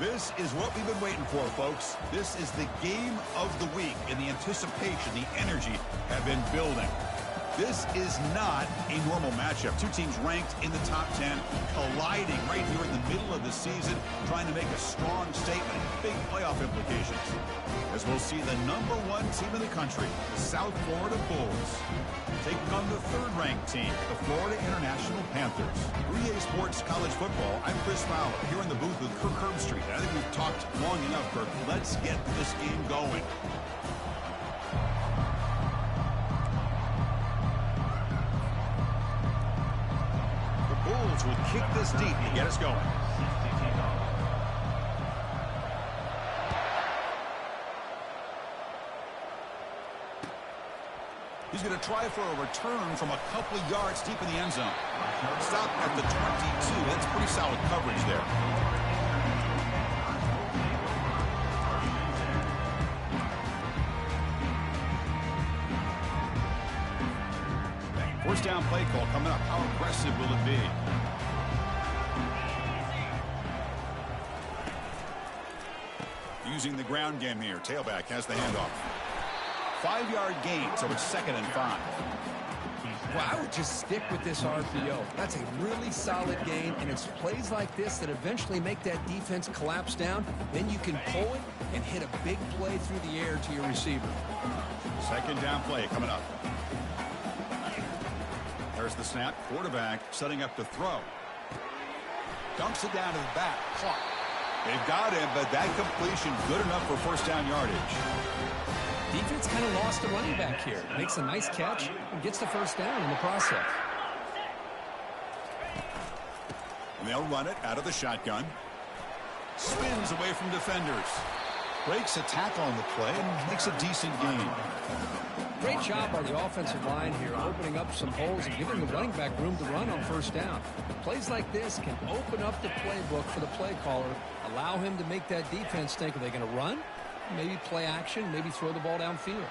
This is what we've been waiting for, folks. This is the game of the week, and the anticipation, the energy have been building. This is not a normal matchup. Two teams ranked in the top 10, colliding right here in the middle of the season, trying to make a strong statement, big playoff implications. As we'll see the #1 team in the country, the South Florida Bulls, taking on the third-ranked team, the Florida International Panthers. For EA Sports College Football, I'm Chris Fowler, here in the booth with Kirk Herbstreit. I think we've talked long enough, Kirk. Let's get this game going. The Bulls will kick this deep to get us going. He's going to try for a return from a couple of yards deep in the end zone. Stop at the 22. That's pretty solid coverage there. First down play call coming up. How aggressive will it be? Using the ground game here. Tailback has the handoff. 5-yard gain, so it's 2nd and 5. Well, I would just stick with this RPO. That's a really solid gain, and it's plays like this that eventually make that defense collapse down. Then you can pull it and hit a big play through the air to your receiver. 2nd down play coming up. There's the snap. Quarterback setting up to throw. Dumps it down to the back. Clock. They've got him, but that completion good enough for first down yardage. Defense kind of lost the running back here. Makes a nice catch and gets the first down in the process. And they'll run it out of the shotgun. Spins away from defenders. Breaks a tackle on the play and makes a decent gain. Great job by the offensive line here, opening up some holes and giving the running back room to run on first down. Plays like this can open up the playbook for the play caller, allow him to make that defense think, are they going to run? Maybe play action, maybe throw the ball downfield.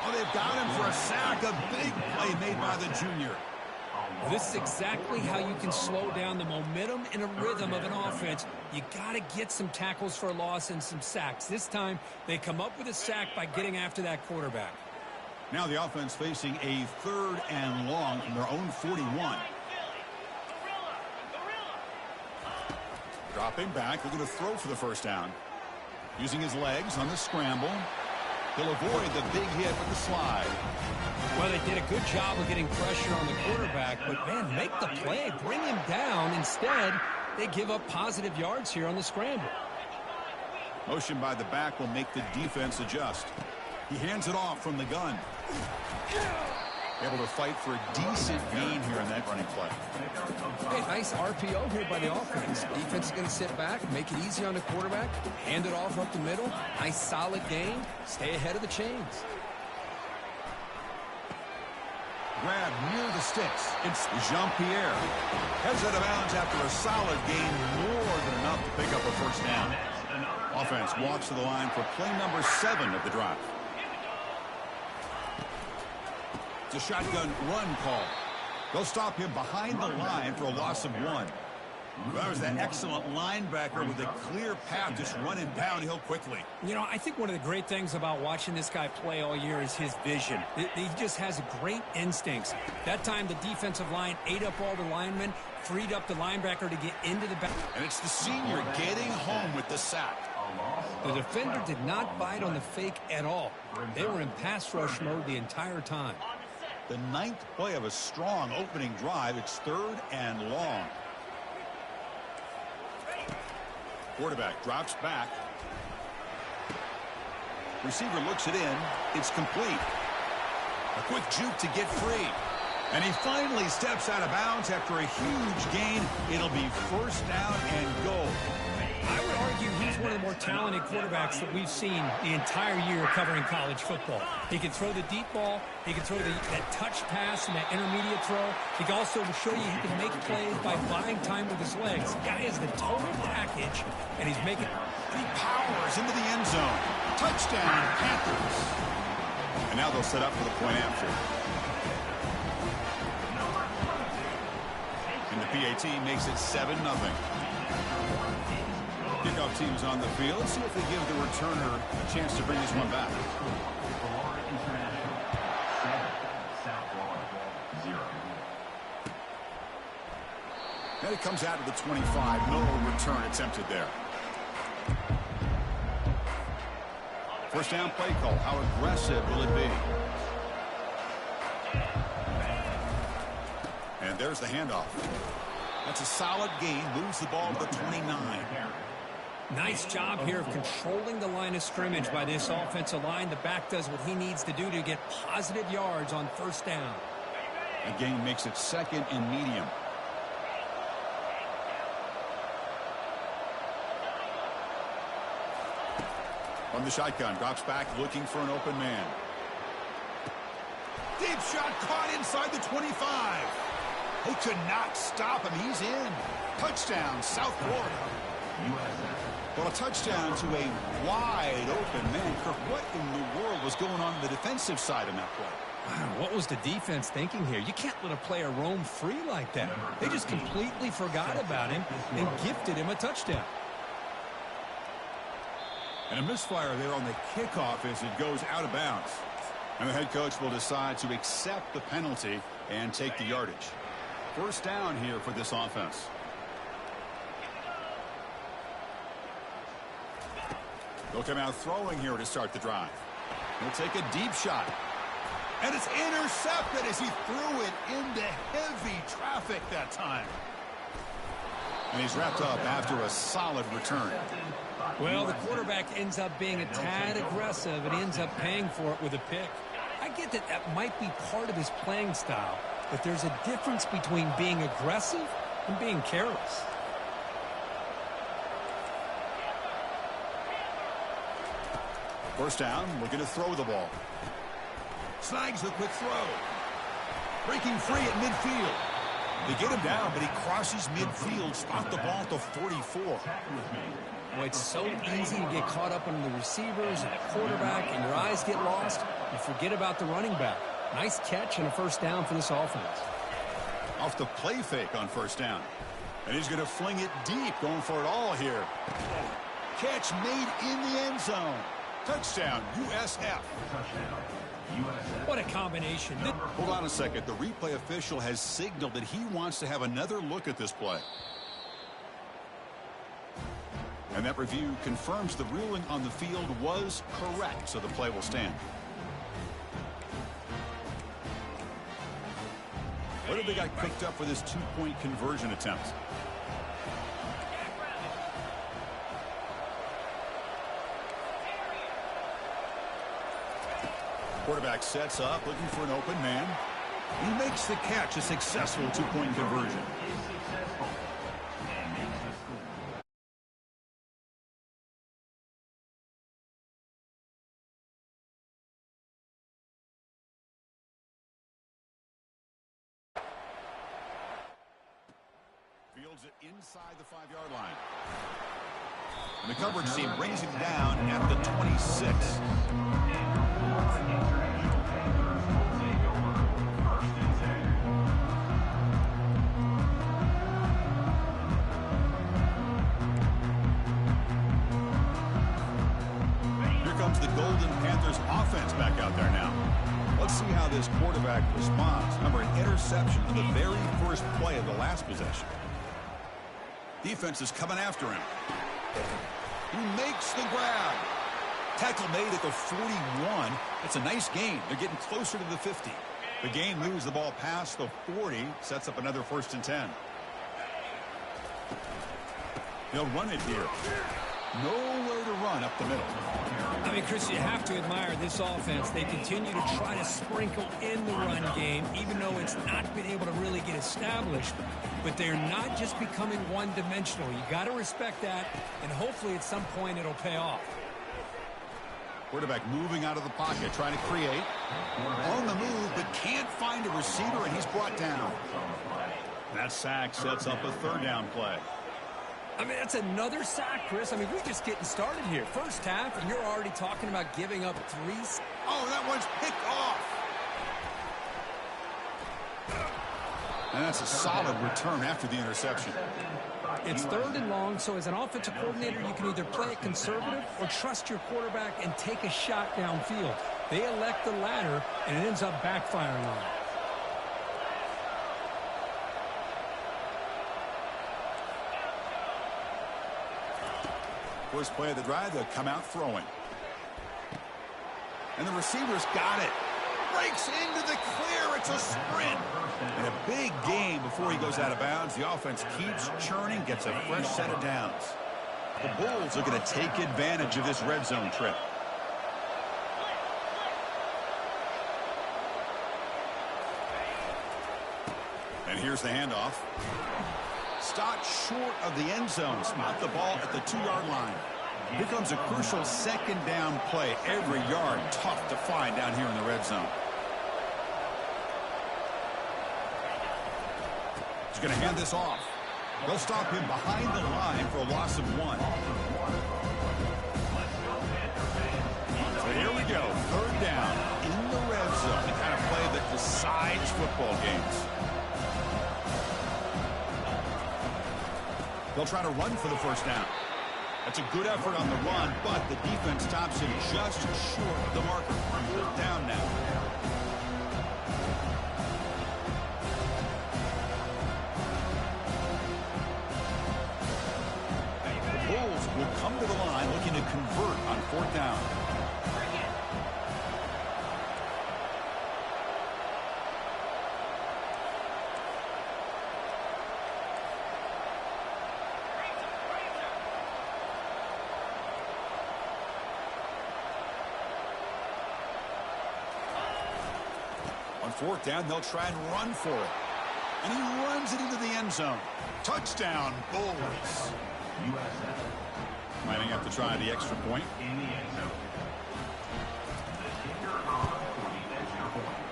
Oh, they've got him for a sack. A big play made by the junior. This is exactly how you can slow down the momentum and a rhythm of an offense. You got to get some tackles for a loss and some sacks. This time, they come up with a sack by getting after that quarterback. Now the offense facing a 3rd and long from their own 41. Dropping back, looking to throw for the first down. Using his legs on the scramble. He'll avoid the big hit with the slide. Well, they did a good job of getting pressure on the quarterback, but, man, make the play, bring him down. Instead, they give up positive yards here on the scramble. Motion by the back will make the defense adjust. He hands it off from the gun. Able to fight for a decent gain here in that running play. Hey, nice RPO here by the offense. Defense is going to sit back, make it easy on the quarterback, hand it off up the middle. Nice solid gain. Stay ahead of the chains. Grab near the sticks. It's Jean-Pierre. Heads out of bounds after a solid gain, more than enough to pick up a first down. Offense walks to the line for play number 7 of the drive. It's a shotgun run call. They'll stop him behind the line for a loss of 1. That was that excellent linebacker with a clear path just running downhill quickly. You know, I think one of the great things about watching this guy play all year is his vision. He just has great instincts. That time the defensive line ate up all the linemen, freed up the linebacker to get into the back. And it's the senior getting home with the sack. The defender did not bite on the fake at all. They were in pass rush mode the entire time. The 9th play of a strong opening drive. It's 3rd and long. Quarterback drops back. Receiver looks it in. It's complete. A quick juke to get free. And he finally steps out of bounds after a huge gain. It'll be first down and goal. I would argue he's one of the more talented quarterbacks that we've seen the entire year covering college football. He can throw the deep ball. He can throw that touch pass and that intermediate throw. He can also show you he can make plays by buying time with his legs. The guy is the total package, and he's making. He powers into the end zone. Touchdown, Panthers. And now they'll set up for the point after. And the PAT makes it 7-0. Kickoff team is on the field. Let's see if they give the returner a chance to bring this one back. And it comes out of the 25. No return attempted there. First down play call. How aggressive will it be? And there's the handoff. That's a solid gain. Moves the ball to the 29. Nice job here of controlling the line of scrimmage by this offensive line. The back does what he needs to do to get positive yards on first down. A gain makes it second and medium. From the shotgun, drops back looking for an open man. Deep shot caught inside the 25. They could not stop him. He's in. Touchdown, South Florida. Well, a touchdown to a wide open man. Kirk, what in the world was going on the defensive side of that play? Wow, what was the defense thinking here? You can't let a player roam free like that. They just completely forgot about him and gifted him a touchdown. And a misfire there on the kickoff as it goes out of bounds. And the head coach will decide to accept the penalty and take the yardage. First down here for this offense. They'll come out throwing here to start the drive. He'll take a deep shot. And it's intercepted as he threw it into heavy traffic that time. And he's wrapped up after a solid return. Well, the quarterback ends up being a tad aggressive, and he ends up paying for it with a pick. I get that that might be part of his playing style, but there's a difference between being aggressive and being careless. First down, looking to throw the ball. Snags the quick throw. Breaking free at midfield. They get him down, but he crosses midfield, spot the ball at the 44. Well, it's so easy to get caught up on the receivers and the quarterback, and your eyes get lost. You forget about the running back. Nice catch and a first down for this offense. Off the play fake on first down. And he's going to fling it deep, going for it all here. Catch made in the end zone. Touchdown, USF. What a combination. Hold on a second. The replay official has signaled that he wants to have another look at this play. And that review confirms the ruling on the field was correct, so the play will stand. What have they got cooked up for this two-point conversion attempt? Quarterback sets up, looking for an open man. He makes the catch, a successful two-point conversion. Fields it inside the 5-yard line. And the coverage team brings him down at the 26. The Golden Panthers offense back out there now. Let's see how this quarterback responds. Remember, an interception on the very first play of the last possession. Defense is coming after him. He makes the grab. Tackle made at the 41. It's a nice gain. They're getting closer to the 50. The gain moves the ball past the 40. Sets up another 1st and 10. They'll run it here. Nowhere to run up the middle. I mean, Chris, you have to admire this offense. They continue to try to sprinkle in the run game, even though it's not been able to really get established. But they're not just becoming one-dimensional. You got to respect that, and hopefully at some point it'll pay off. Quarterback moving out of the pocket, trying to create. On the move, but can't find a receiver, and he's brought down. That sack sets up a 3rd down play. I mean, that's another sack, Chris. I mean, we're just getting started here. First half, and you're already talking about giving up 3. Oh, that one's picked off. And that's a solid return after the interception. It's 3rd and long, so as an offensive coordinator, you can either play it conservative or trust your quarterback and take a shot downfield. They elect the latter, and it ends up backfiring on them. First play of the drive, they'll come out throwing. And the receiver's got it. Breaks into the clear. It's a sprint. And a big gain before he goes out of bounds. The offense keeps churning, gets a fresh set of downs. The Bulls are going to take advantage of this red zone trip. And here's the handoff. Stopped short of the end zone. Spot the ball at the 2-yard line. Here comes a crucial 2nd down play. Every yard tough to find down here in the red zone. He's going to hand this off. They'll stop him behind the line for a loss of 1. So here we go. 3rd down in the red zone. The kind of play that decides football games. They'll try to run for the 1st down. That's a good effort on the run, but the defense stops him just short of the marker. 4th down now. The Bulls will come to the line looking to convert on 4th down. On 4th down, they'll try and run for it. And he runs it into the end zone. Touchdown, Bulls. Might have to try the extra point.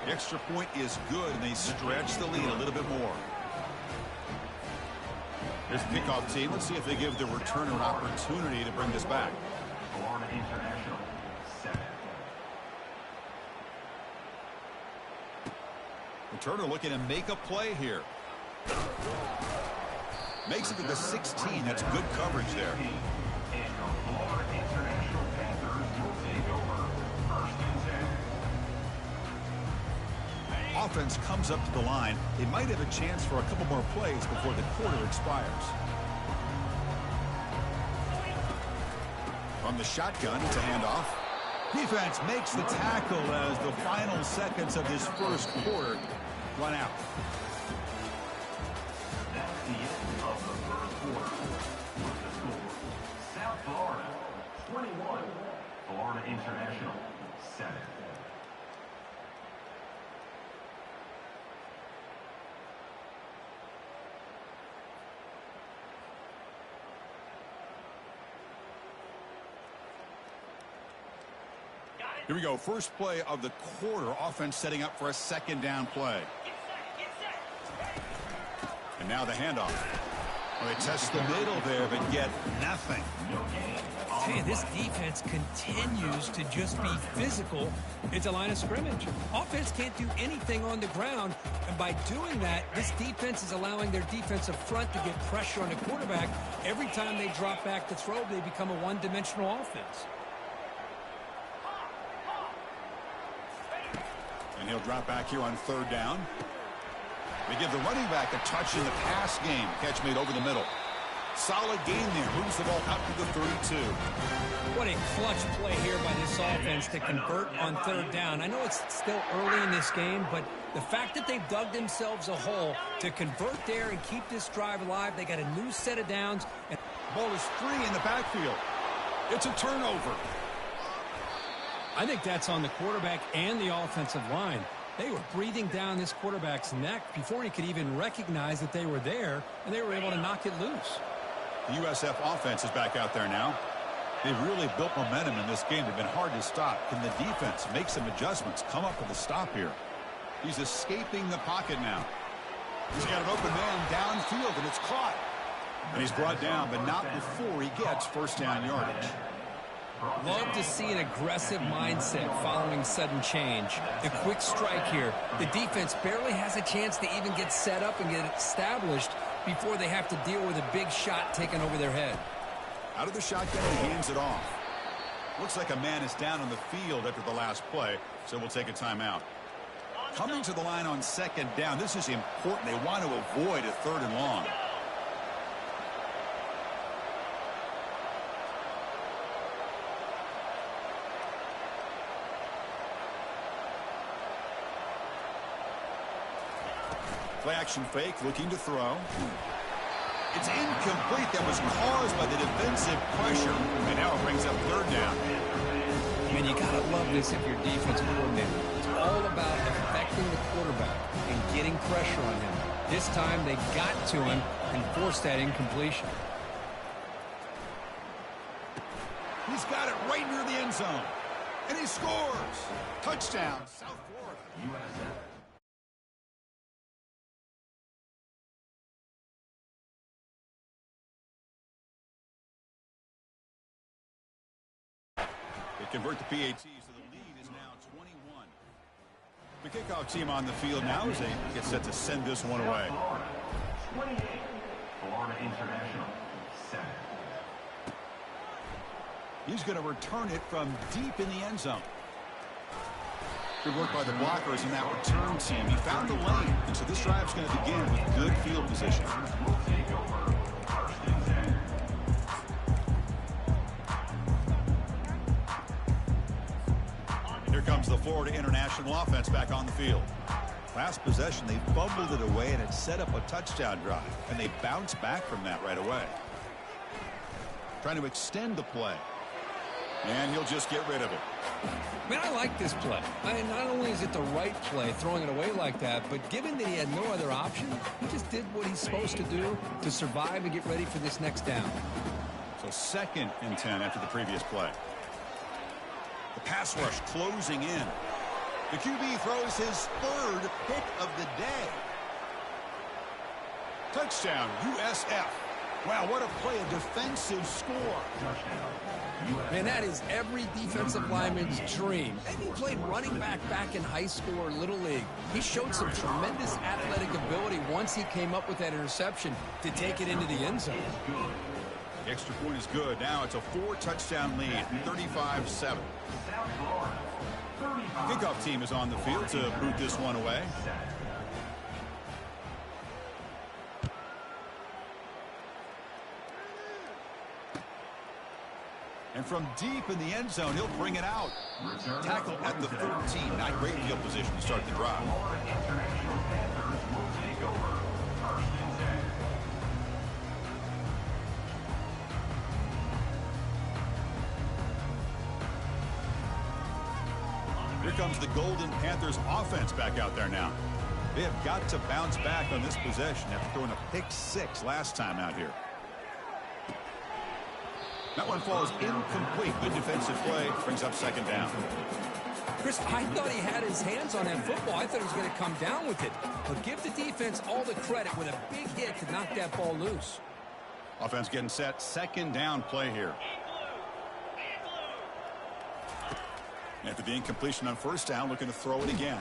The extra point is good, and they stretch the lead a little bit more. Here's the kickoff team. Let's see if they give the returner an opportunity to bring this back. Florida International, 7. Returner looking to make a play here. Makes it to the 16. That's good coverage there. Offense comes up to the line. They might have a chance for a couple more plays before the quarter expires. From the shotgun, it's a handoff. Defense makes the tackle as the final seconds of this 1st quarter run out. That's the end of the 1st quarter. With the score, South Florida 21, Florida International 7. Here we go. First play of the quarter. Offense setting up for a 2nd down play. And now the handoff. Well, they test the middle there, but get nothing. Hey, this defense continues to just be physical at the line of scrimmage. Offense can't do anything on the ground, and by doing that, this defense is allowing their defensive front to get pressure on the quarterback. Every time they drop back to throw, they become a one-dimensional offense. And he'll drop back here on 3rd down. They give the running back a touch in the pass game. Catch made over the middle. Solid game there. Moves the ball out to the 32. What a clutch play here by this offense to convert on 3rd down. I know it's still early in this game, but the fact that they've dug themselves a hole to convert there and keep this drive alive, they got a new set of downs. And ball is free in the backfield. It's a turnover. I think that's on the quarterback and the offensive line. They were breathing down this quarterback's neck before he could even recognize that they were there, and they were able to knock it loose. The USF offense is back out there now. They've really built momentum in this game. They've been hard to stop. Can the defense make some adjustments, come up with a stop here? He's escaping the pocket now. He's got an open man downfield, and it's caught. And he's brought down, but not before he gets 1st down yardage. Love to see an aggressive mindset following sudden change. The quick strike here. The defense barely has a chance to even get set up and get established before they have to deal with a big shot taken over their head. Out of the shotgun, he hands it off. Looks like a man is down on the field after the last play, so we'll take a timeout. Coming to the line on second down, this is important. They want to avoid a third and long. Play action fake, looking to throw. It's incomplete. That was caused by the defensive pressure. And now it brings up third down. Man, you got to love this if you're defensive coordinator. It's all about affecting the quarterback and getting pressure on him. This time they got to him and forced that incompletion. He's got it right near the end zone. And he scores. Touchdown, South Florida. USF. They convert the PAT, so the lead is now 21. The kickoff team on the field now as they get set to send this one away. Florida, 28. Florida International, 7. He's going to return it from deep in the end zone. Good work by the blockers in that return team. He found the lane, and so this drive's going to begin with good field position. Will take over first and 10. Here comes the Florida International offense back on the field. Last possession, they fumbled it away, and it set up a touchdown drive. And they bounced back from that right away. Trying to extend the play. And he'll just get rid of it. Man, I like this play. Not only is it the right play, throwing it away like that, but given that he had no other option, he just did what he's supposed to do to survive and get ready for this next down. So 2nd and 10 after the previous play. The pass rush closing in. The QB throws his 3rd pick of the day. Touchdown, USF. Wow, what a play, a defensive score. Man, that is every defensive lineman's dream. And he played running back in high school or Little League. He showed some tremendous athletic ability once he came up with that interception to take it into the end zone. The extra point is good. Now it's a 4-touchdown lead, 35-7. Kickoff team is on the field to boot this one away. And from deep in the end zone, he'll bring it out. Tackle at the 13. Not great field position to start the drive. International Panthers will take over first and 10. Here comes the Golden Panthers offense back out there now. They have got to bounce back on this possession after throwing a pick 6 last time out here. That one falls incomplete. Good defensive play. Brings up 2nd down. Chris, I thought he had his hands on that football. I thought he was going to come down with it. But give the defense all the credit with a big hit to knock that ball loose. Offense getting set. 2nd down play here. After the incompletion on 1st down, looking to throw it again.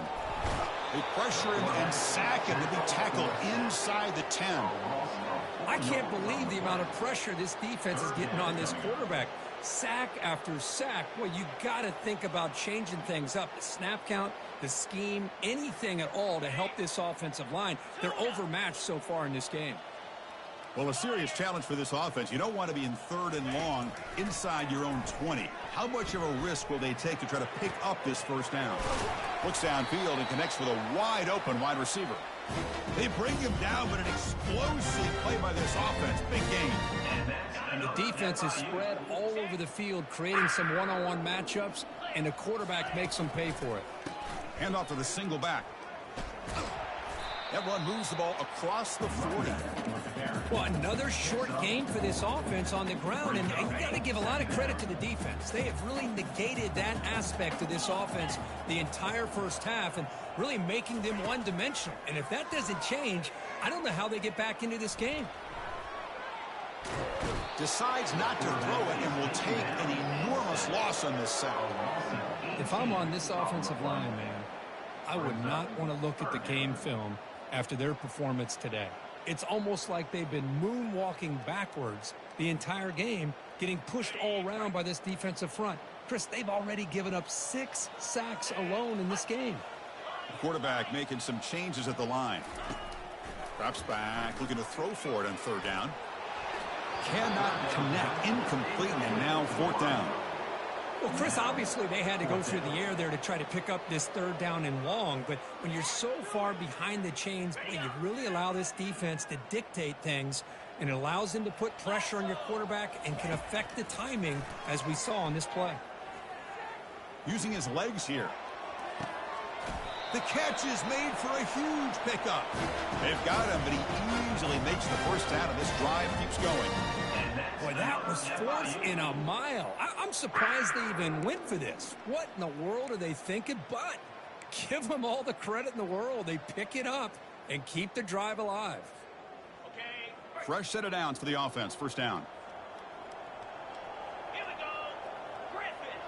They pressure him and sack him to be tackled inside the 10. I can't believe the amount of pressure this defense is getting on this quarterback. Sack after sack. Well, you got to think about changing things up. The snap count, the scheme, anything at all to help this offensive line. They're overmatched so far in this game. Well, a serious challenge for this offense. You don't want to be in 3rd and long inside your own 20. How much of a risk will they take to try to pick up this 1st down? Looks downfield and connects with a wide open wide receiver. They bring him down, but an explosive play by this offense. Big game. And the defense is spread all over the field, creating some one-on-one matchups, and the quarterback makes them pay for it. Hand off to the single back. That run moves the ball across the 40. Well, another short gain for this offense on the ground, and you got to give a lot of credit to the defense. They have really negated that aspect of this offense the entire 1st half and really making them one-dimensional. And if that doesn't change, I don't know how they get back into this game. Decides not to throw it and will take an enormous loss on this sack. If I'm on this offensive line, man, I would not want to look at the game film after their performance today. It's almost like they've been moonwalking backwards the entire game, getting pushed all around by this defensive front. Chris, they've already given up 6 sacks alone in this game. The quarterback making some changes at the line. Drops back, looking to throw for it on third down. Cannot connect, incomplete, and now fourth down. Well, Chris, obviously they had to go through the air there to try to pick up this third down and long, but when you're so far behind the chains, you really allow this defense to dictate things, and it allows them to put pressure on your quarterback and can affect the timing, as we saw on this play. Using his legs here. The catch is made for a huge pickup. They've got him, but he easily makes the first down, and this drive keeps going. Boy, that was 4th and a mile. I'm surprised they even went for this. What in the world are they thinking? But give them all the credit in the world. They pick it up and keep the drive alive. Fresh set of downs for the offense. First down. Here we go. Griffin.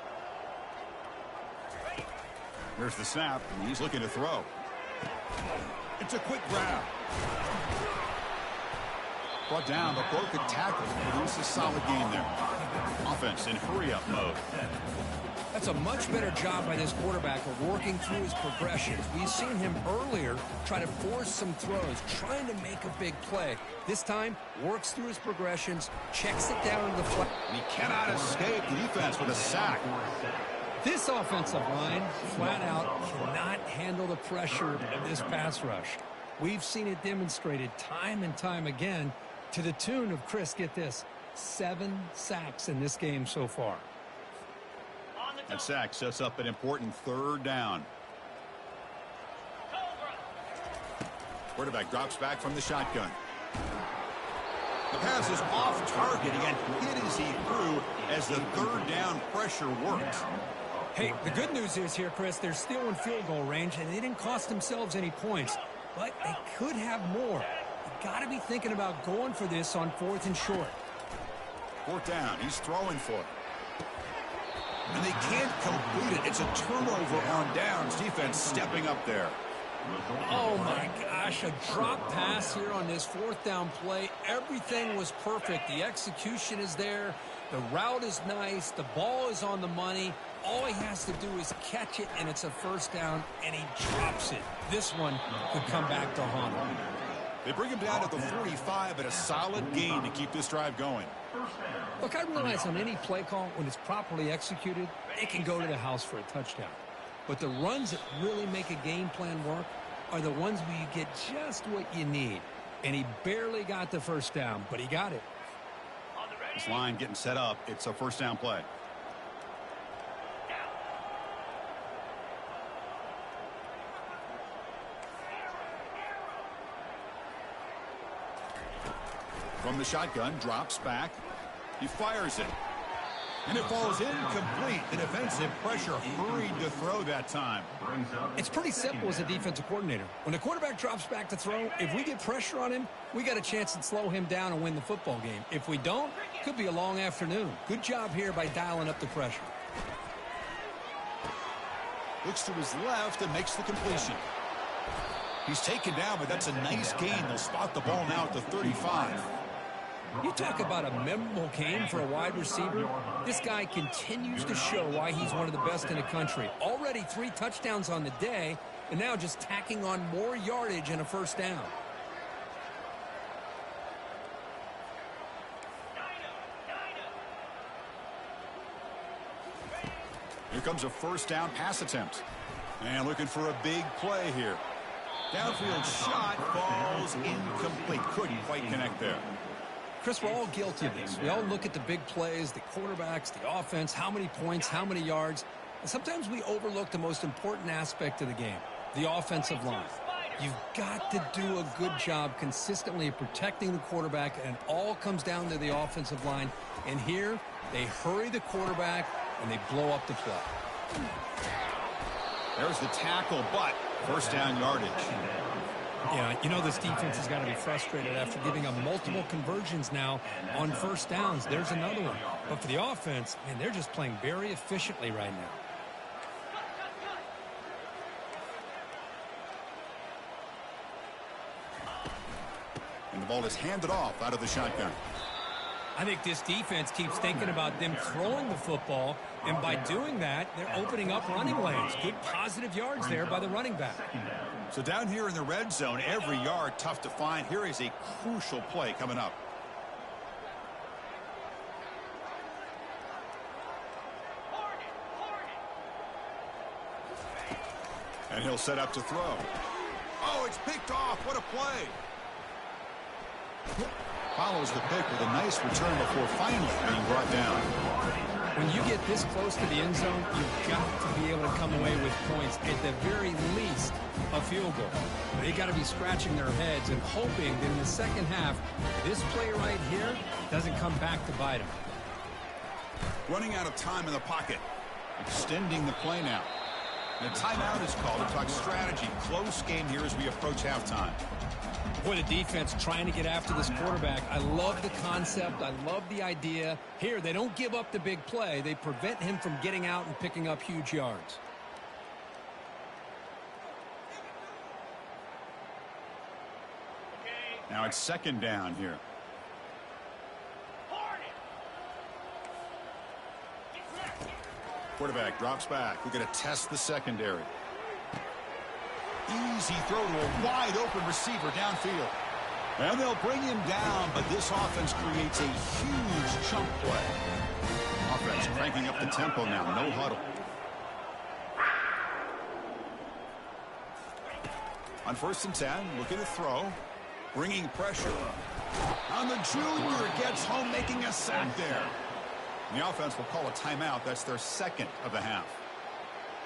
Here's the snap, and he's looking to throw. It's a quick grab. Brought down, but broke a tackle to produce a solid game there. Offense in hurry-up mode. That's a much better job by this quarterback of working through his progressions. We've seen him earlier try to force some throws, trying to make a big play. This time, works through his progressions, checks it down to the flat. He cannot escape the defense with a sack. This offensive line, flat out, cannot handle the pressure of this pass rush. We've seen it demonstrated time and time again to the tune of, Chris, get this, 7 sacks in this game so far. That sack sets up an important third down. Quarterback drops back from the shotgun. The pass is off target. He got hit as he threw as the third down pressure works. Hey, the good news is here, Chris, they're still in field goal range, and they didn't cost themselves any points. But they could have more. You got to be thinking about going for this on 4th and short. Fourth down. He's throwing for it. And they can't complete it. It's a turnover on downs. Defense stepping up there. Oh, my gosh. A drop pass here on this 4th down play. Everything was perfect. The execution is there. The route is nice. The ball is on the money. All he has to do is catch it, and it's a first down, and he drops it. This one could come back to haunt him. They bring him down at the 45, but a solid gain to keep this drive going. Look, I realize on any play call, when it's properly executed, it can go to the house for a touchdown. But the runs that really make a game plan work are the ones where you get just what you need. And he barely got the first down, but he got it. This line getting set up. It's a first down play. From the shotgun, drops back. He fires it. And it falls incomplete. The defensive pressure hurried to throw that time. It's pretty simple as a defensive coordinator. When the quarterback drops back to throw, if we get pressure on him, we got a chance to slow him down and win the football game. If we don't, it could be a long afternoon. Good job here by dialing up the pressure. Looks to his left and makes the completion. He's taken down, but that's a nice gain. They'll spot the ball now at the 35. You talk about a memorable game for a wide receiver. This guy continues to show why he's one of the best in the country. Already 3 touchdowns on the day, and now just tacking on more yardage and a first down. Here comes a first down pass attempt. And looking for a big play here. Downfield shot falls incomplete. Couldn't quite connect there. Chris, we're all guilty of this. We all look at the big plays, the quarterbacks, the offense, how many points, how many yards. And sometimes we overlook the most important aspect of the game, the offensive line. You've got to do a good job consistently of protecting the quarterback, and it all comes down to the offensive line. And here, they hurry the quarterback, and they blow up the play. There's the tackle, but first down yardage. Yeah, you know this defense has got to be frustrated after giving up multiple conversions now on first downs. There's another one. But for the offense, man, they're just playing very efficiently right now. ball is handed off out of the shotgun. I think this defense keeps thinking about them throwing the football, and by doing that, they're opening up running lanes. Good positive yards there by the running back. So down here in the red zone, every yard tough to find. Here is a crucial play coming up. And he'll set up to throw. Oh, it's picked off. What a play. Follows the pick with a nice return before finally being brought down. When you get this close to the end zone, you've got to be able to come away with points, at the very least a field goal. They got to be scratching their heads and hoping that in the second half, this play right here doesn't come back to bite them. Running out of time in the pocket. Extending the play now. And a timeout is called to talk strategy. Close game here as we approach halftime. Boy, the defense trying to get after this quarterback. I love the concept. I love the idea. Here, they don't give up the big play. They prevent him from getting out and picking up huge yards. Now it's second down here. Quarterback drops back. We're going to test the secondary. Easy throw to a wide-open receiver downfield. And they'll bring him down, but this offense creates a huge chunk play. Offense cranking up the tempo now. No huddle. On 1st and 10, looking to throw. Bringing pressure. On the junior, gets home, making a sack there. And the offense will call a timeout. That's their second of the half.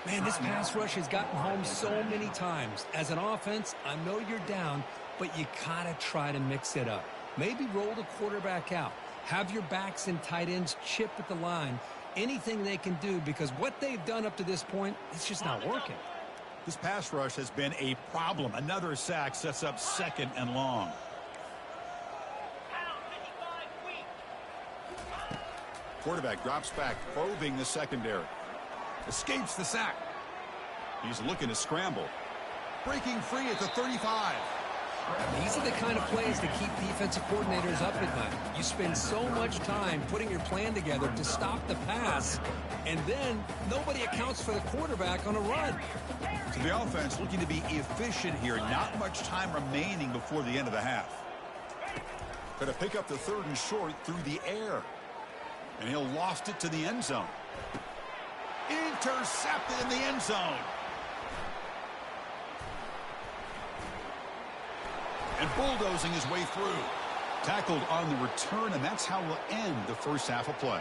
Man, this pass rush has gotten home so many times. As an offense, I know you're down, but you gotta try to mix it up. Maybe roll the quarterback out. Have your backs and tight ends chip at the line. Anything they can do, because what they've done up to this point, it's just not working. This pass rush has been a problem. Another sack sets up 2nd and long. Quarterback drops back, probing the secondary. Escapes the sack. He's looking to scramble. Breaking free at the 35. These are the kind of plays that keep defensive coordinators up at night. You spend so much time putting your plan together to stop the pass, and then nobody accounts for the quarterback on a run. So the offense looking to be efficient here. Not much time remaining before the end of the half. Going to pick up the 3rd and short through the air. And he'll loft it to the end zone. Intercepted in the end zone. And bulldozing his way through. Tackled on the return, and that's how we'll end the first half of play.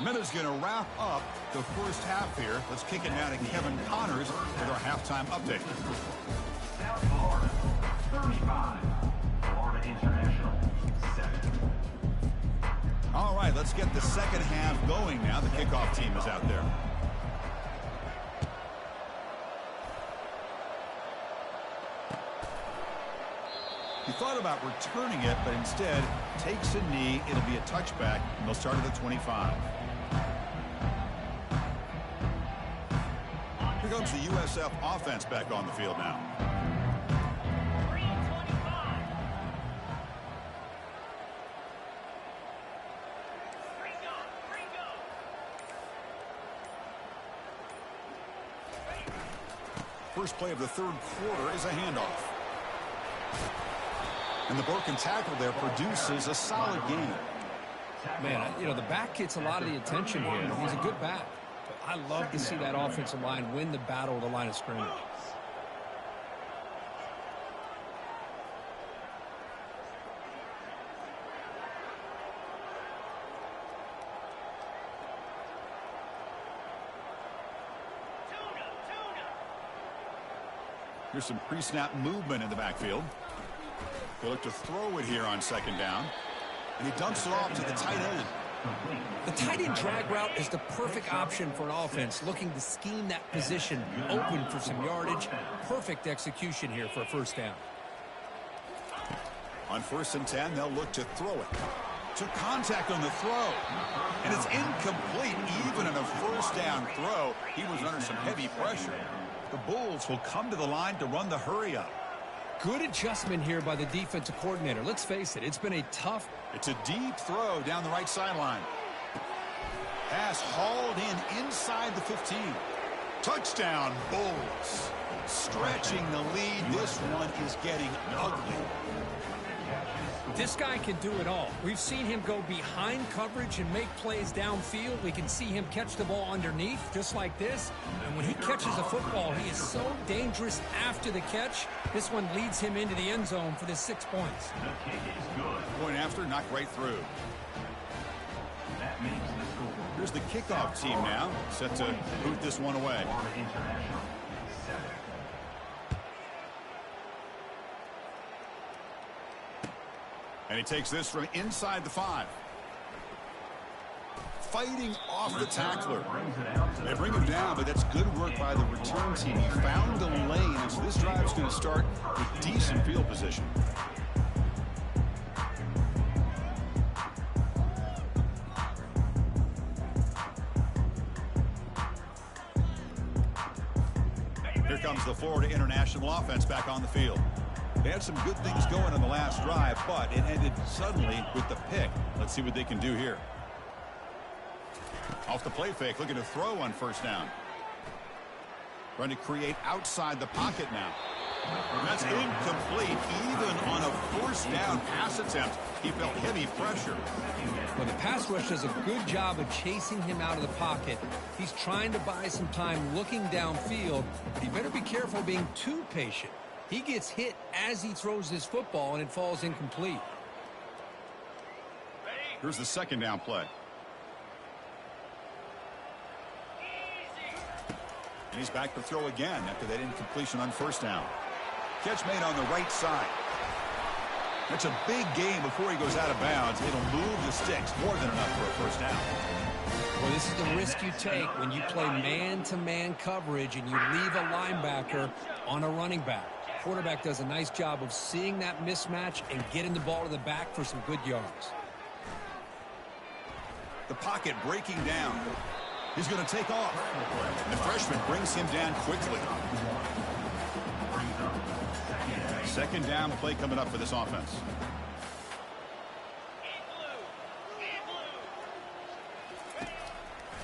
Miller's going to wrap up the first half here. Let's kick it now to Kevin Connors with our halftime update. South Florida, 35. Florida International, 7. All right, let's get the second half going now. The kickoff team is out there. He thought about returning it, but instead takes a knee. It'll be a touchback, and they'll start at the 25. Here comes the USF offense back on the field now. First play of the 3rd quarter is a handoff. And the broken tackle there produces a solid game. Man, you know, the back gets a lot of the attention here. He's a good back. But I love to see that offensive line win the battle of the line of scrimmage. Here's some pre-snap movement in the backfield. He'll look to throw it here on 2nd down. And he dumps it off to the tight end. The tight end drag route is the perfect option for an offense looking to scheme that position open for some yardage. Perfect execution here for a 1st down. On 1st and 10, they'll look to throw it. To contact on the throw. And it's incomplete even in a 1st down. down throw. He was under some heavy pressure. The Bulls will come to the line to run the hurry up. Good adjustment here by the defensive coordinator. Let's face it, it's been a tough. It's a deep throw down the right sideline. Pass hauled in inside the 15. Touchdown, Bulls. Stretching the lead. This one is getting ugly. This guy can do it all. We've seen him go behind coverage and make plays downfield. We can see him catch the ball underneath, just like this. And when he catches a football, he is so dangerous after the catch. This one leads him into the end zone for the 6 points. The kick is good. Point after, knocked right through. That makes the score. Here's the kickoff team now, set to boot this one away. Florida International 7. And he takes this from inside the 5. Fighting off the tackler. They bring him down, but that's good work by the return team. He found the lane, and so this drive's going to start with decent field position. Here comes the Florida International offense back on the field. They had some good things going on the last drive, but it ended suddenly with the pick. Let's see what they can do here. Off the play fake, looking to throw on first down. Trying to create outside the pocket now. And that's incomplete. Even on a first down pass attempt, he felt heavy pressure. Well, the pass rush does a good job of chasing him out of the pocket. He's trying to buy some time looking downfield, but he better be careful being too patient. He gets hit as he throws his football, and it falls incomplete. Here's the second down play. And he's back to throw again after that incompletion on first down. Catch made on the right side. That's a big gain before he goes out of bounds. It'll move the sticks more than enough for a first down. Well, this is the risk you take when you play man-to-man coverage and you leave a linebacker on a running back. Quarterback does a nice job of seeing that mismatch and getting the ball to the back for some good yards. The pocket breaking down. He's going to take off. The freshman brings him down quickly. Second down play coming up for this offense.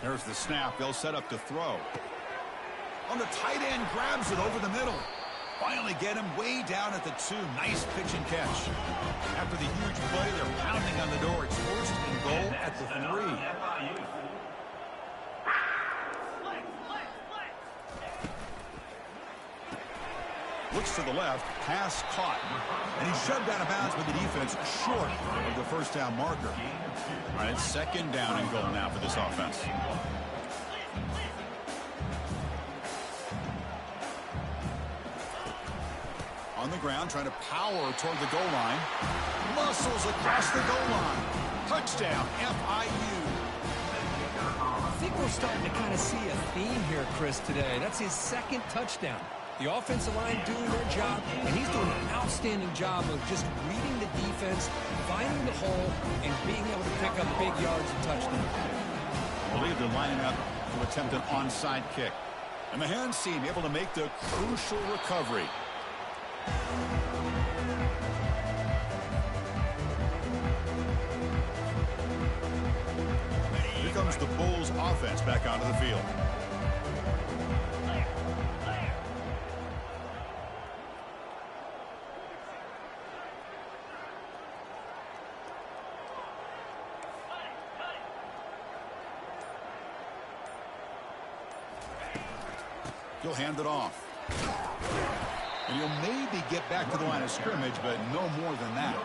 There's the snap. They'll set up to throw. On the tight end, grabs it over the middle. Finally get him way down at the 2. Nice pitch and catch. After the huge play, they're pounding on the door. It's first and goal at the 3. Looks to the left, pass caught. And he's shoved out of bounds with the defense short of the first down marker. All right, it's second down and goal now for this offense. On the ground, trying to power toward the goal line. Muscles across the goal line. Touchdown, FIU. I think we're starting to kind of see a theme here, Chris, today. That's his second touchdown. The offensive line doing their job, and he's doing an outstanding job of just reading the defense, finding the hole, and being able to pick up big yards and touchdowns. I believe they're lining up to attempt an onside kick. And the hands team able to make the crucial recovery. Here comes the Bulls offense back onto the field. He'll hand it off. And he'll maybe get back to the line of scrimmage, but no more than that.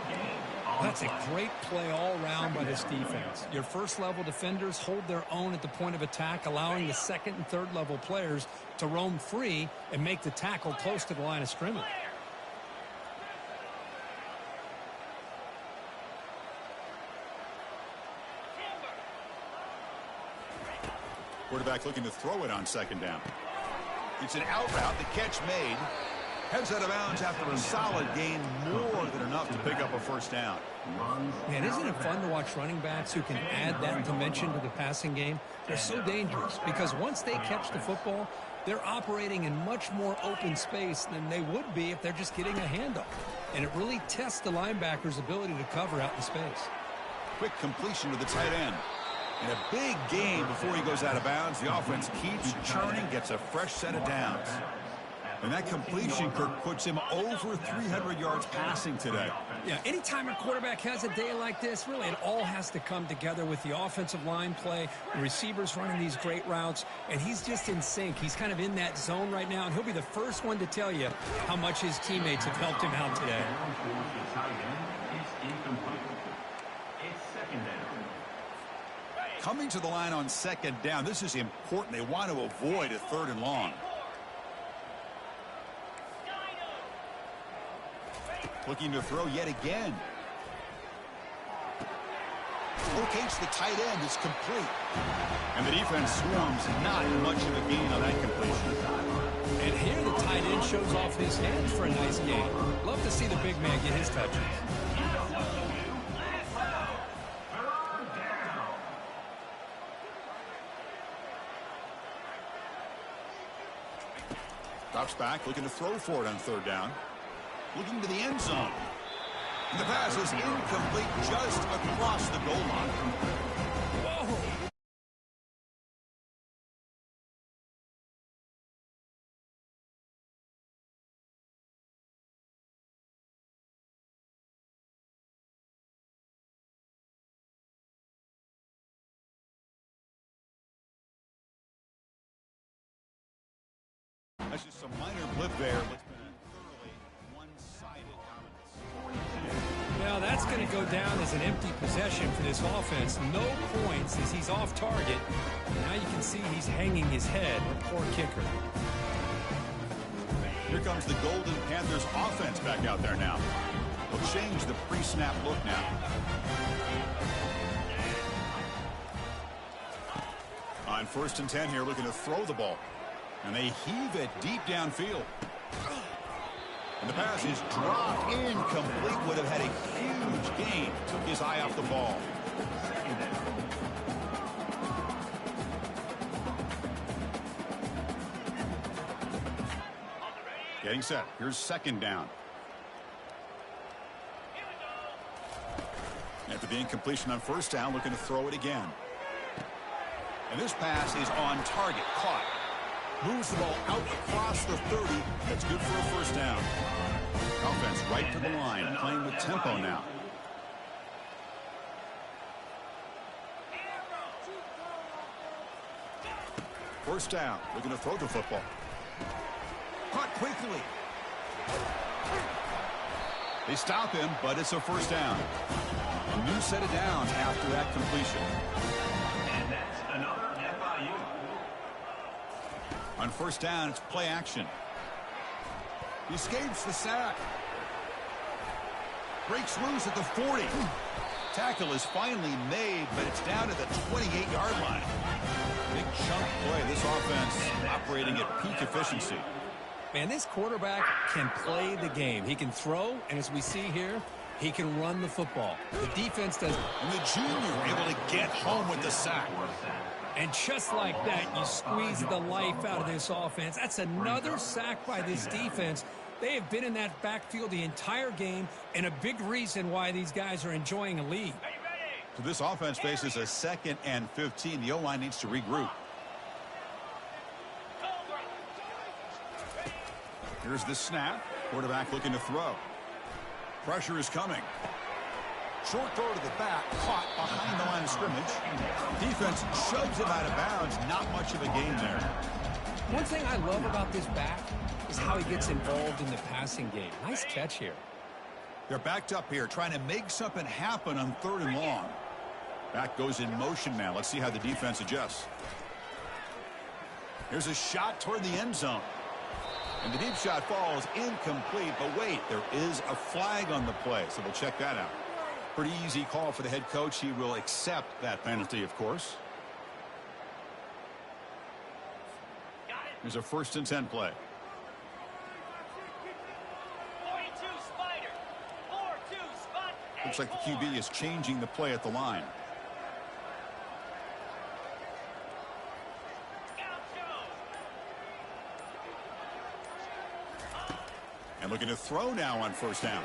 That's a great play all around by this defense. Your first-level defenders hold their own at the point of attack, allowing the second and third-level players to roam free and make the tackle close to the line of scrimmage. Quarterback looking to throw it on second down. It's an out route, the catch made. Heads out of bounds after a solid gain, more than enough to pick up a first down. Man, isn't it fun to watch running backs who can add that dimension to the passing game? They're so dangerous because once they catch the football, they're operating in much more open space than they would be if they're just getting a handoff. And it really tests the linebacker's ability to cover out in space. Quick completion to the tight end. And a big gain before he goes out of bounds. The offense keeps churning, gets a fresh set of downs. And that completion, Kirk, puts him over 300 yards passing today. Yeah, anytime a quarterback has a day like this, really it all has to come together with the offensive line play, the receivers running these great routes, and he's just in sync. He's kind of in that zone right now, and he'll be the first one to tell you how much his teammates have helped him out today. Coming to the line on second down, this is important. They want to avoid a third and long. Looking to throw yet again. Locates the tight end. It's complete. And the defense swarms. Not much of a gain on that completion. And here the tight end shows off his hands for a nice gain. Love to see the big man get his touches. Drops back, looking to throw for it on third down. Looking to the end zone. And the pass is incomplete just across the goal line. Whoa! That's just some minor blip there. What's been a thoroughly one-sided dominance. Now that's going to go down as an empty possession for this offense. No points as he's off target. Now you can see he's hanging his head. A poor kicker. Here comes the Golden Panthers offense back out there now. They'll change the pre-snap look now. On 1st and 10 here, looking to throw the ball. And they heave it deep downfield. And the pass is dropped incomplete. Would have had a huge gain. Took his eye off the ball. Getting set. Here's second down. After the incompletion on first down, looking to throw it again. And this pass is on target. Caught. Moves the ball out across the 30. That's good for a first down. Offense right to the line, playing with tempo now. First down, looking to throw the football. Caught quickly. They stop him, but it's a first down. A new set of downs after that completion. And that's another FIU. On first down, it's play action. He escapes the sack. Breaks loose at the 40. Tackle is finally made, but it's down to the 28-yard line. Big chunk play. This offense operating at peak efficiency. Man, this quarterback can play the game. He can throw, and as we see here, he can run the football. The defense does. And the junior able to get home with the sack. And just like that, you squeeze the life out of this offense. That's another sack by this defense. They have been in that backfield the entire game, and a big reason why these guys are enjoying a lead. So this offense faces a 2nd and 15. The O-line needs to regroup. Here's the snap. Quarterback looking to throw. Pressure is coming. Short throw to the back, caught behind the line of scrimmage. Defense shoves him out of bounds. Not much of a gain there. One thing I love about this back is how he gets involved in the passing game. Nice catch here. They're backed up here, trying to make something happen on 3rd and long. Back goes in motion now. Let's see how the defense adjusts. Here's a shot toward the end zone. And the deep shot falls incomplete, but wait, there is a flag on the play, so we'll check that out. Pretty easy call for the head coach. He will accept that penalty, of course. Here's a 1st and 10 play. Looks like the QB is changing the play at the line. And looking to throw now on first down.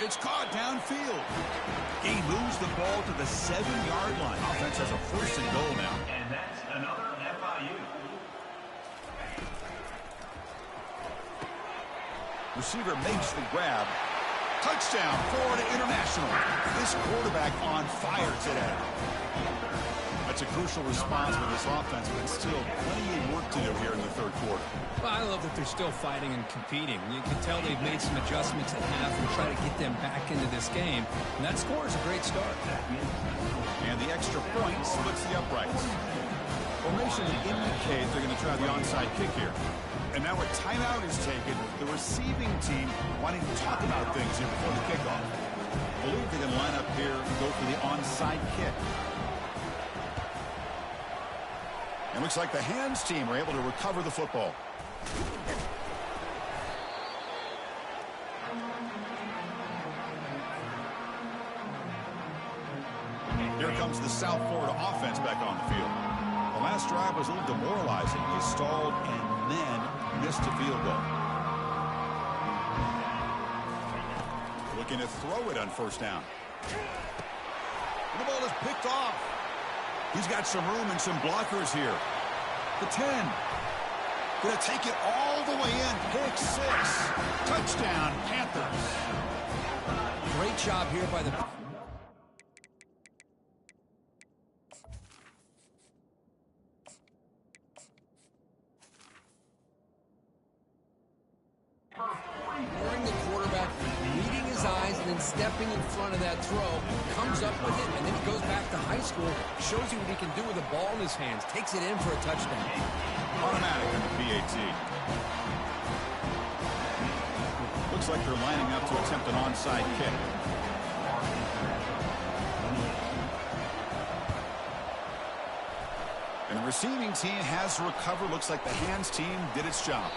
It's caught downfield. He moves the ball to the 7-yard line. Offense has a first and goal now. And that's another FIU. Receiver makes the grab. Touchdown, Florida International. This quarterback on fire today. That's a crucial response for this offense, but still plenty of work to do here in the third quarter. Well, I love that they're still fighting and competing. You can tell they've made some adjustments at half and try to get them back into this game. And that score is a great start. And the extra point splits the uprights. Formation indicates they're going to try the onside kick here. And now a timeout is taken. The receiving team wanting to talk about things here before the kickoff. I believe they're going to line up here and go for the onside kick. It looks like the hands team are able to recover the football. Here comes the South Florida offense back on the field. The last drive was a little demoralizing. They stalled and then missed a field goal. Looking to throw it on first down. The ball is picked off. He's got some room and some blockers here. The 10. Going to take it all the way in. Pick 6. Touchdown, Panthers. Great job here by the... Ignoring the quarterback, reading his eyes, and then stepping in front of that throw, comes up with it, and then he goes back to high school, shows you what he can do with the ball in his hands, takes it in for a touchdown. Automatic on the PAT. Looks like they're lining up to attempt an onside kick. And the receiving team has recovered. Looks like the hands team did its job.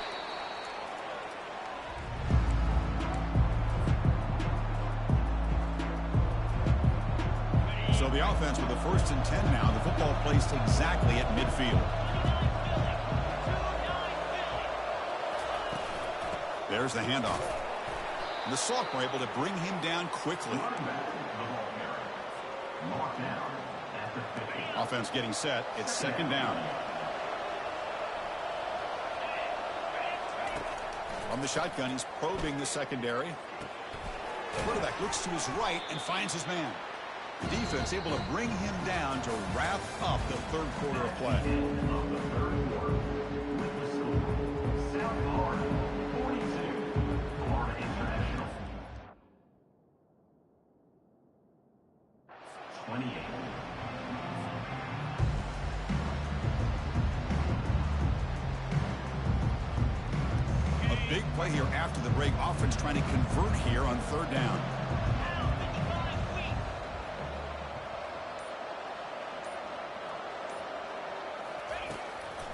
So the offense with a 1st and 10 now. The football placed exactly at midfield. There's the handoff. And the Salk were able to bring him down quickly. Offense getting set. It's 2nd down. From the shotgun, he's probing the secondary. The quarterback looks to his right and finds his man. The defense able to bring him down to wrap up the third quarter of play. South Florida, 42, Florida International, 28. A big play here after the break. Offense trying to convert here on 3rd down.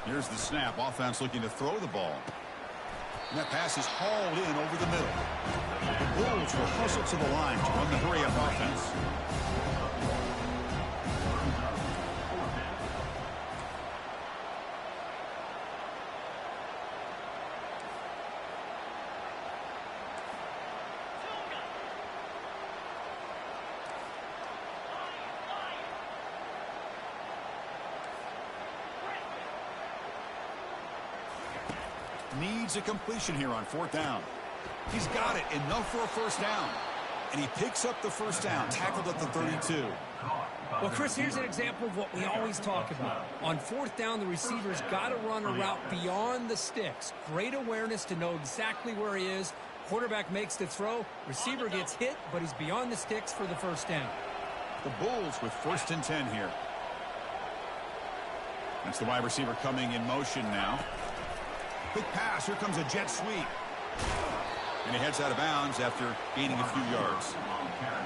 Here's the snap. Offense looking to throw the ball. And that pass is hauled in over the middle. The Bulls will hustle to the line to run the hurry-up offense. Needs a completion here on 4th down. He's got it. Enough for a 1st down. And he picks up the 1st down. Tackled at the 32. Well, Chris, here's an example of what we always talk about. On 4th down, the receiver's got to run a route beyond the sticks. Great awareness to know exactly where he is. Quarterback makes the throw. Receiver gets hit, but he's beyond the sticks for the 1st down. The Bulls with 1st and 10 here. That's the wide receiver coming in motion now. Quick pass. Here comes a jet sweep. And he heads out of bounds after gaining a few yards.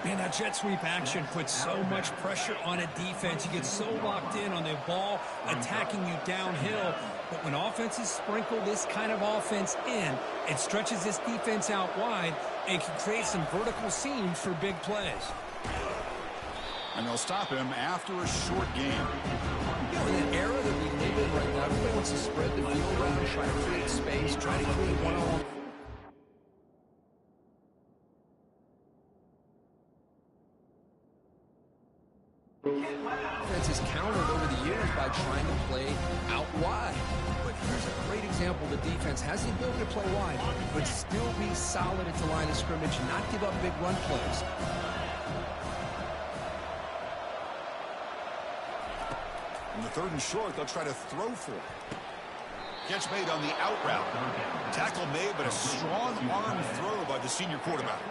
Man, that jet sweep action puts so much pressure on a defense. You get so locked in on the ball attacking you downhill. But when offenses sprinkle this kind of offense in, it stretches this defense out wide and can create some vertical seams for big plays. And they'll stop him after a short game. You know, in the era that we live in right now, everybody wants to spread the field around, try to create space, try to create one-on-one. Defense is countered over the years by trying to play out wide. But here's a great example. The defense has the ability to play wide, but still be solid at the line of scrimmage and not give up big run plays. In the 3rd and short, they'll try to throw for it. Catch made on the out route. Tackle made, but a strong arm throw by the senior quarterback.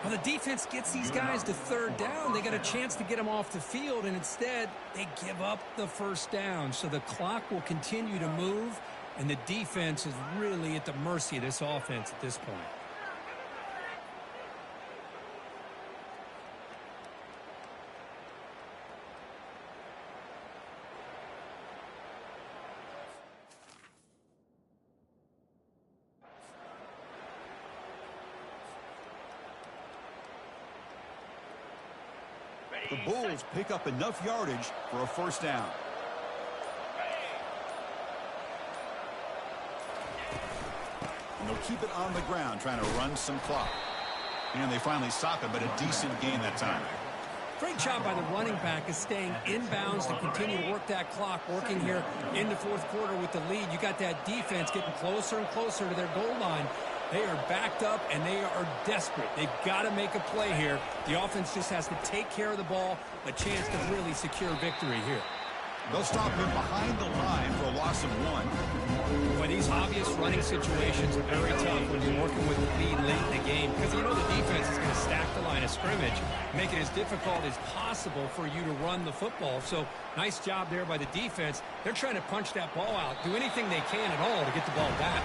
Well, the defense gets these guys to 3rd down. They got a chance to get them off the field, and instead they give up the 1st down. So the clock will continue to move, and the defense is really at the mercy of this offense at this point. The Bulls pick up enough yardage for a 1st down. And they'll keep it on the ground, trying to run some clock. And they finally stop it, but a decent gain that time. Great job by the running back is staying inbounds to continue to work that clock, working here in the 4th quarter with the lead. You got that defense getting closer and closer to their goal line. They are backed up, and they are desperate. They've got to make a play here. The offense just has to take care of the ball, a chance to really secure victory here. They'll stop him behind the line for a loss of 1. Boy, these obvious running situations are very tough when you're working with the lead late in the game because you know the defense is going to stack the line of scrimmage, make it as difficult as possible for you to run the football. So nice job there by the defense. They're trying to punch that ball out, do anything they can at all to get the ball back.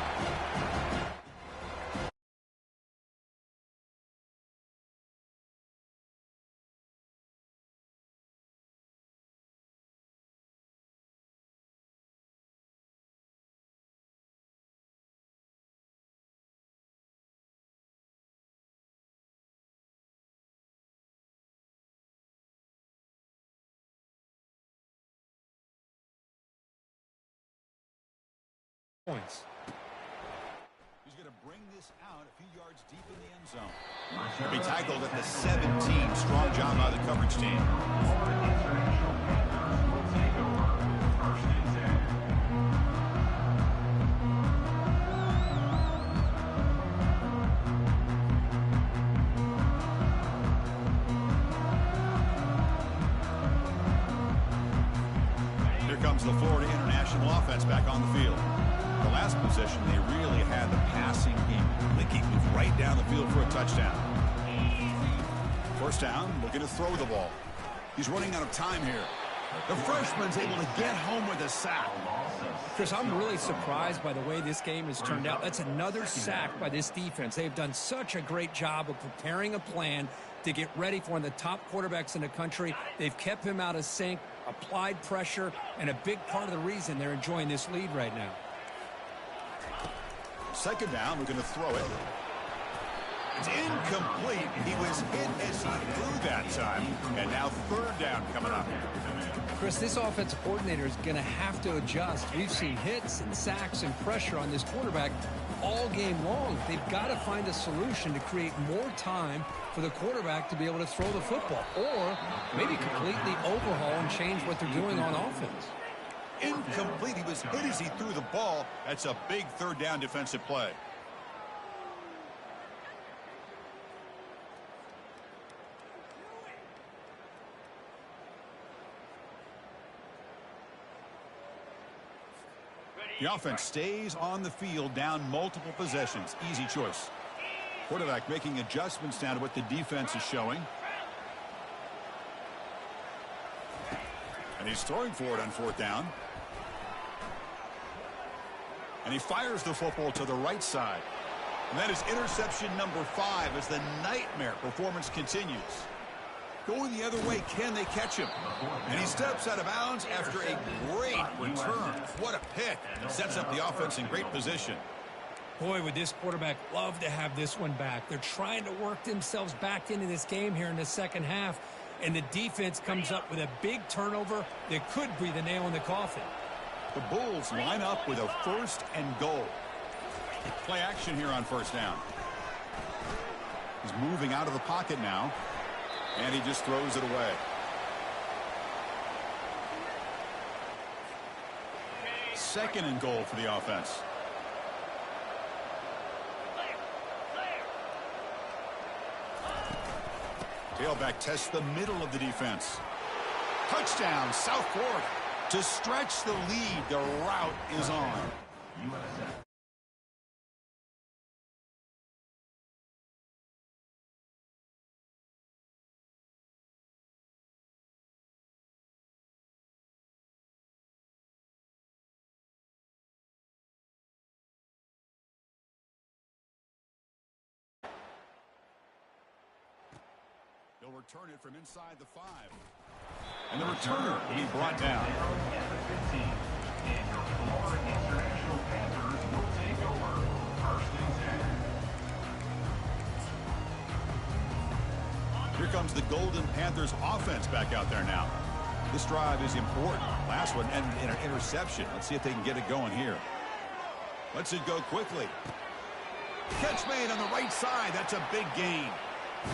Points. He's going to bring this out a few yards deep in the end zone. He'll be tackled at the 17. Strong job by the coverage team. Here comes the Florida International offense back on the field. The last possession, they really had the passing game. Licky moved right down the field for a touchdown. 1st down, looking to throw the ball. He's running out of time here. The freshman's able to get home with a sack. Chris, I'm really surprised by the way this game has turned out. That's another sack by this defense. They've done such a great job of preparing a plan to get ready for one of the top quarterbacks in the country. They've kept him out of sync, applied pressure, and a big part of the reason they're enjoying this lead right now. 2nd down, we're going to throw it. It's incomplete. He was hit as he threw that time. And now 3rd down coming up. Chris, this offensive coordinator is going to have to adjust. We've seen hits and sacks and pressure on this quarterback all game long. They've got to find a solution to create more time for the quarterback to be able to throw the football, or maybe completely overhaul and change what they're doing on offense. Incomplete. He was hit as he threw the ball. That's a big 3rd down defensive play. The offense stays on the field, down multiple possessions. Easy choice. Quarterback making adjustments now to what the defense is showing. And he's throwing for it on 4th down. And he fires the football to the right side. And that is interception number 5 as the nightmare performance continues. Going the other way, can they catch him? And he steps out of bounds after a great return. What a pick. Sets up the offense in great position. Boy, would this quarterback love to have this one back. They're trying to work themselves back into this game here in the second half, and the defense comes up with a big turnover that could be the nail in the coffin. The Bulls line up with a 1st and goal. Play action here on 1st down. He's moving out of the pocket now, and he just throws it away. Second and goal for the offense. Tailback tests the middle of the defense. Touchdown, South Florida. To stretch the lead, the route is on. He'll return it from inside the 5. And the returner will be brought down. Here comes the Golden Panthers offense back out there now. This drive is important. Last one ended in an interception. Let's see if they can get it going here. Lets it go quickly. Catch made on the right side. That's a big gain.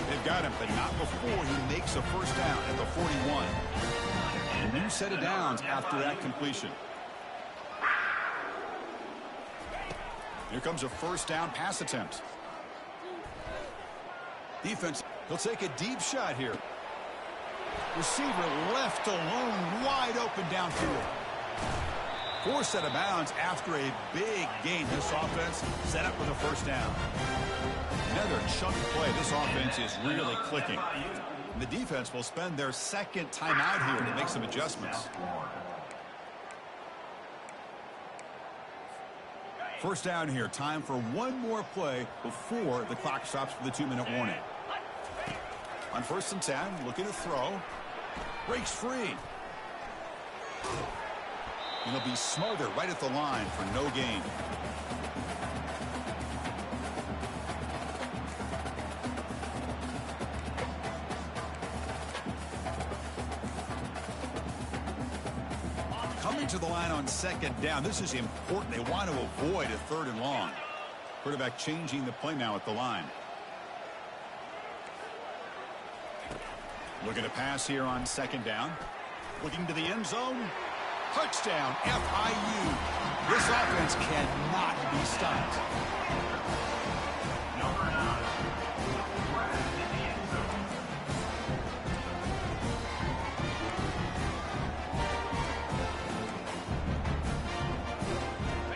They've got him, but not before he makes a 1st down at the 41. A new set of downs after that completion. Here comes a 1st down pass attempt. Defense, he'll take a deep shot here. Receiver left alone, wide open downfield. 4 set of bounds after a big gain. This offense set up with a 1st down. Another chunk play. This offense is really clicking. And the defense will spend their 2nd timeout here to make some adjustments. 1st down here. Time for one more play before the clock stops for the 2-minute warning. On 1st and 10, looking to throw. Breaks free. And he'll be smothered right at the line for no gain. Coming to the line on 2nd down. This is important. They want to avoid a 3rd and long. Quarterback changing the play now at the line. Looking to pass here on 2nd down. Looking to the end zone. Touchdown, FIU. This offense cannot be stopped. Number 9. Right in the end zone.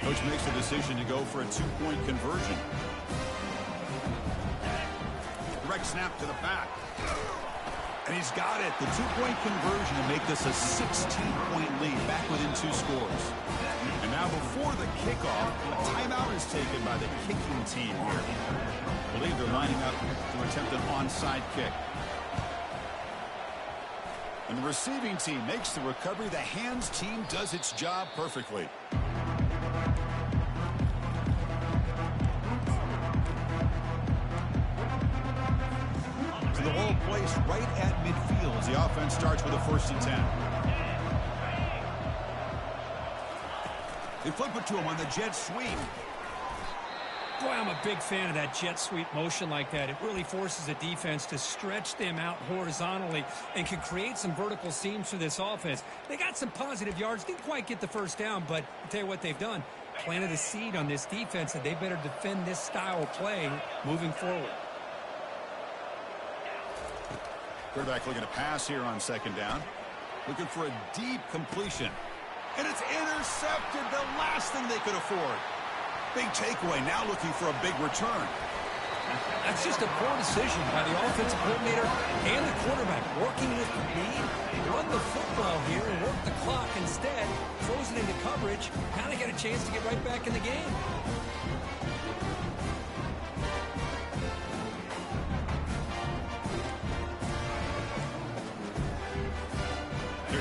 Coach makes the decision to go for a 2-point conversion. Direct snap to the back. And he's got it. The 2-point conversion to make this a 16-point lead, back within 2 scores. And now before the kickoff, a timeout is taken by the kicking team here. I believe they're lining up to attempt an onside kick. And the receiving team makes the recovery. The hands team does its job perfectly. The ball placed right at midfield as the offense starts with a 1st and 10. They flip it to him on the jet sweep. Boy, I'm a big fan of that jet sweep motion like that. It really forces the defense to stretch them out horizontally and can create some vertical seams for this offense. They got some positive yards. Didn't quite get the 1st down, but I'll tell you what they've done. Planted a seed on this defense, and they better defend this style of play moving forward. Quarterback looking to pass here on 2nd down. Looking for a deep completion. And it's intercepted, the last thing they could afford. Big takeaway, now looking for a big return. That's just a poor decision by the offensive coordinator and the quarterback. Working with the lead, run the football here and work the clock instead. Throws it into coverage. Now they get a chance to get right back in the game.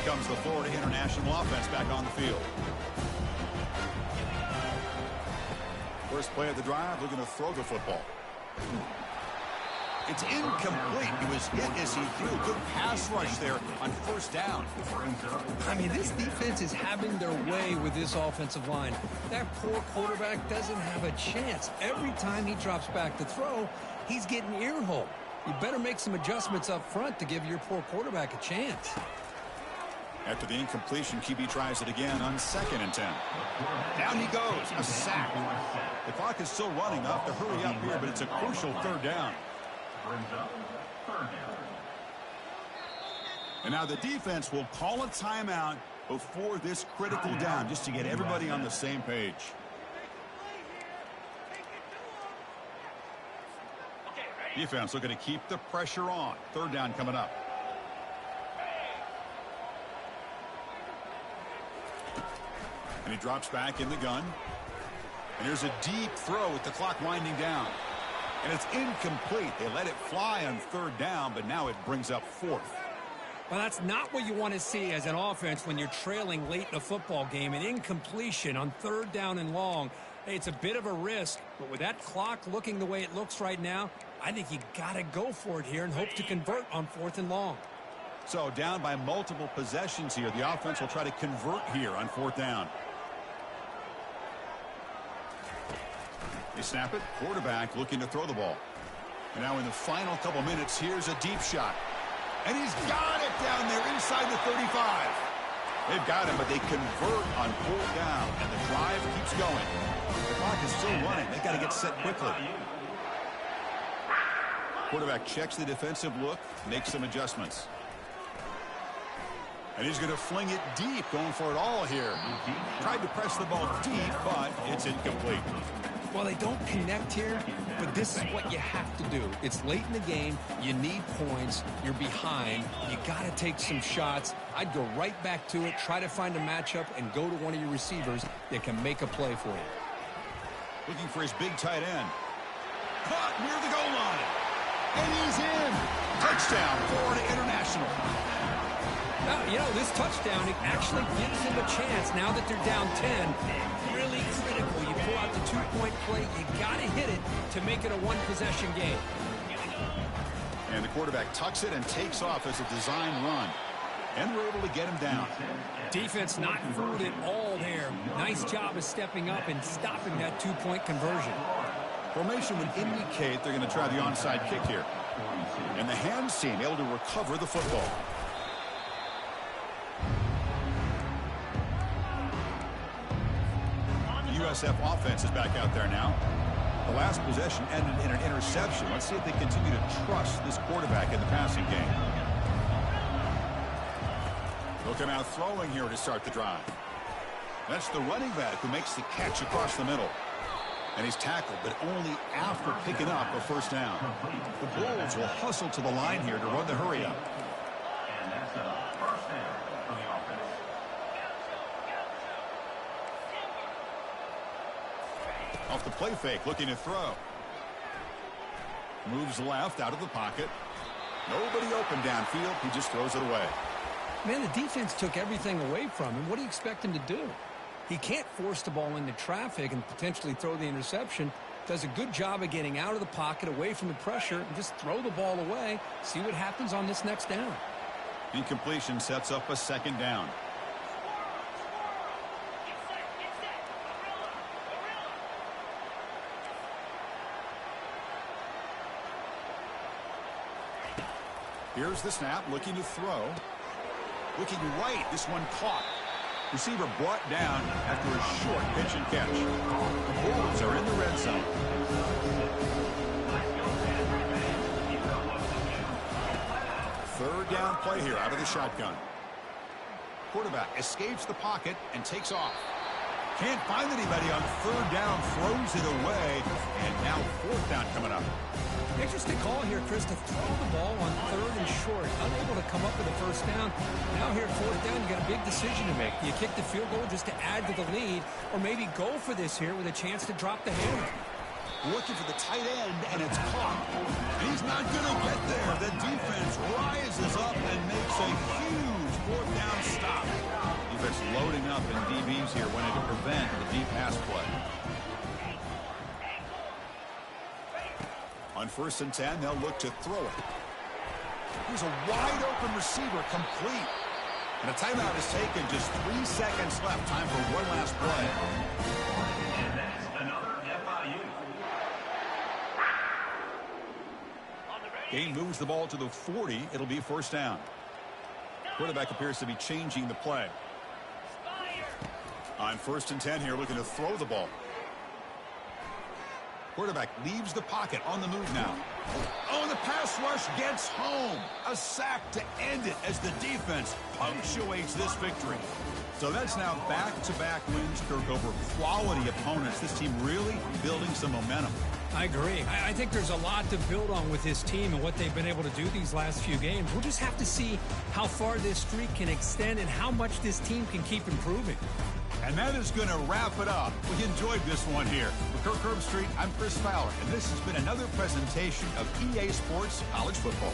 comes the Florida International offense back on the field. First play of the drive, looking to throw the football. It's incomplete. He was hit as he threw a good pass rush there on first down. I mean, this defense is having their way with this offensive line. That poor quarterback doesn't have a chance. Every time he drops back to throw, he's getting earholed. You better make some adjustments up front to give your poor quarterback a chance. After the incompletion, QB tries it again on 2nd and 10. Down he goes, a sack. The clock is still running. They'll have to hurry up here, but it's a crucial 3rd down. Brings up 3rd down. And now the defense will call a timeout before this critical down, just to get everybody on the same page. Defense looking to keep the pressure on. 3rd down coming up. And he drops back in the gun. And here's a deep throw with the clock winding down. And it's incomplete. They let it fly on 3rd down, but now it brings up 4th. Well, that's not what you want to see as an offense when you're trailing late in a football game. An incompletion on 3rd down and long. Hey, it's a bit of a risk, but with that clock looking the way it looks right now, I think you got to go for it here and hope to convert on 4th and long. So down by multiple possessions here. The offense will try to convert here on 4th down. They snap it. Quarterback looking to throw the ball. And now in the final couple minutes, here's a deep shot. And he's got it down there inside the 35. They've got him, but they convert on 4th down. And the drive keeps going. The clock is still running. They've got to get set quickly. Quarterback checks the defensive look, makes some adjustments. And he's going to fling it deep, going for it all here. Tried to press the ball deep, but it's incomplete. Well, they don't connect here, but this is what you have to do. It's late in the game. You need points. You're behind. You got to take some shots. I'd go right back to it, try to find a matchup, and go to one of your receivers that can make a play for you. Looking for his big tight end. Caught near the goal line. And he's in. Touchdown, Florida International. Now, you know, this touchdown, it actually gives them a chance now that they're down 10. Really critical. You pull out the 2-point play. You got to hit it to make it a one-possession game. And the quarterback tucks it and takes off as a design run. And we're able to get him down. Defense not fooled at all there. Nice job of stepping up and stopping that 2-point conversion. Formation would indicate they're going to try the onside kick here. And the hands team able to recover the football. The USF offense is back out there now. The last possession ended in an interception. Let's see if they continue to trust this quarterback in the passing game. They'll come out throwing here to start the drive. That's the running back who makes the catch across the middle. And he's tackled, but only after picking up a 1st down. The Bulls will hustle to the line here to run the hurry up. And that's a 1st down for the offense. Off the play fake, looking to throw. Moves left out of the pocket. Nobody open downfield. He just throws it away. Man, the defense took everything away from him. What do you expect him to do? He can't force the ball into traffic and potentially throw the interception. Does a good job of getting out of the pocket, away from the pressure, and just throw the ball away. See what happens on this next down. Incompletion sets up a 2nd down. Here's the snap, looking to throw. Looking right, this one caught. Receiver brought down after a short pitch and catch. The Bulls are in the red zone. 3rd down play here out of the shotgun. Quarterback escapes the pocket and takes off. Can't find anybody on 3rd down, throws it away, and now 4th down coming up. Interesting call here, Chris, to throw the ball on 3rd and short. Unable to come up with a 1st down. Now here at 4th down, you got a big decision to make. Do you kick the field goal just to add to the lead, or maybe go for this here with a chance to drop the hammer? Looking for the tight end, and it's caught. And he's not going to get there. The defense rises up and makes a huge fourth down stop. Defense loading up in DBs here, wanting to prevent the deep pass play. On 1st and 10, they'll look to throw it. Here's a wide-open receiver, complete. And a timeout is taken. Just 3 seconds left. Time for one last play. And that's another FIU. Gain moves the ball to the 40. It'll be 1st down. Quarterback appears to be changing the play. On 1st and 10 here, looking to throw the ball. Quarterback leaves the pocket, on the move now. Oh, the pass rush gets home. A sack to end it as the defense punctuates this victory. So that's now back-to-back wins, Kirk, over quality opponents. This team really building some momentum. I agree. I think there's a lot to build on with this team and what they've been able to do these last few games. We'll just have to see how far this streak can extend and how much this team can keep improving. And that is going to wrap it up. We enjoyed this one here. For Kirk Herbstreit, I'm Chris Fowler, and this has been another presentation of EA Sports College Football.